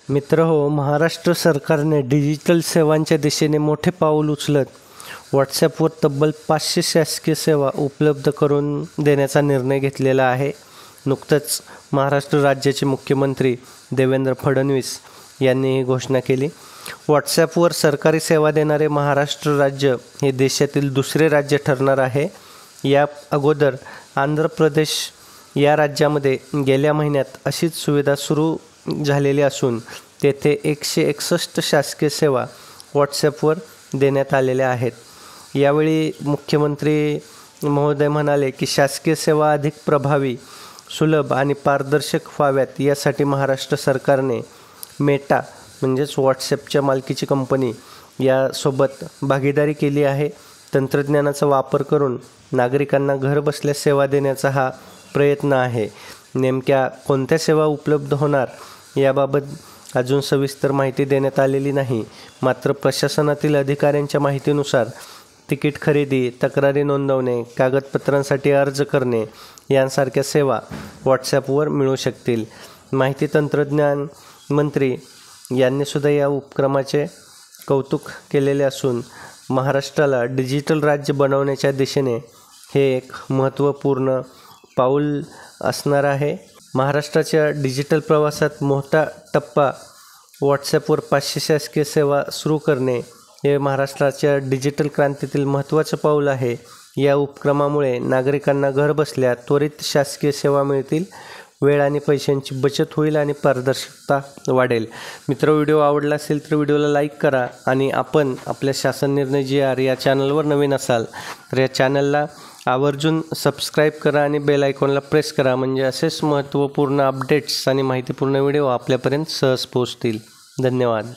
मित्रहो, महाराष्ट्र सरकारने डिजिटल सेवांच्या दिशेने मोठे पाऊल उचलत व्हॉट्सॲपवर तब्बल 500 शासकीय सेवा उपलब्ध करून देण्याचा निर्णय घेतलेला आहे. नुकतंच महाराष्ट्र राज्याचे मुख्यमंत्री देवेंद्र फडणवीस यांनी ही घोषणा केली. व्हॉट्सॲपवर सरकारी सेवा देणारे महाराष्ट्र राज्य हे देशातील दुसरे राज्य ठरणार आहे. या अगोदर आंध्र प्रदेश या राज्यामध्ये गेल्या महिन्यात अशीच सुविधा सुरू झालेली असून तेथे 161 शासकीय सेवा व्हॉट्सॲपवर देण्यात आलेल्या आहेत. यावेळी मुख्यमंत्री महोदय म्हणाले की शासकीय सेवा अधिक प्रभावी, सुलभ आणि पारदर्शक व्हाव्यात यासाठी महाराष्ट्र सरकारने मेटा म्हणजेच व्हॉट्सॲपच्या मालकीची कंपनी यासोबत भागीदारी केली आहे. तंत्रज्ञानाचा वापर करून नागरिकांना घरबसल्या सेवा देण्याचा हा प्रयत्न आहे. नेमक्या कोणत्या सेवा उपलब्ध होणार याबाबत अजून सविस्तर माहिती देण्यात आलेली नाही. मात्र प्रशासनातील अधिकाऱ्यांच्या माहितीनुसार तिकीट खरेदी, तक्रारी नोंदवणे, कागदपत्रांसाठी अर्ज करणे यांसारख्या सेवा व्हॉट्सॲपवर मिळू शकतील. माहिती तंत्रज्ञान मंत्री यांनी सुद्धा या उपक्रमाचे कौतुक केलेले असून महाराष्ट्राला डिजिटल राज्य बनवण्याच्या दिशेने हे एक महत्त्वपूर्ण पाऊल असणार आहे. महाराष्ट्राच्या डिजिटल प्रवासात मोठा टप्पा व्हॉट्सॲपवर 500 शासकीय सेवा सुरू करणे हे महाराष्ट्राच्या डिजिटल क्रांतीतील महत्त्वाचं पाऊल आहे. या उपक्रमामुळे नागरिकांना घरबसल्या त्वरित शासकीय सेवा मिळतील, वेळ आणि पैशांची बचत होईल आणि पारदर्शकता वाढेल. मित्र, व्हिडिओ आवडला असेल तर व्हिडिओला लाईक करा आणि आपण आपल्या शासन निर्णय GR या चॅनलवर नवीन असाल तर या चॅनलला आवर्जून सबस्क्राईब करा आणि बेल आयकॉनला प्रेस करा, म्हणजे असेच महत्त्वपूर्ण अपडेट्स आणि माहितीपूर्ण व्हिडिओ आपल्यापर्यंत सहज पोहोचतील. धन्यवाद.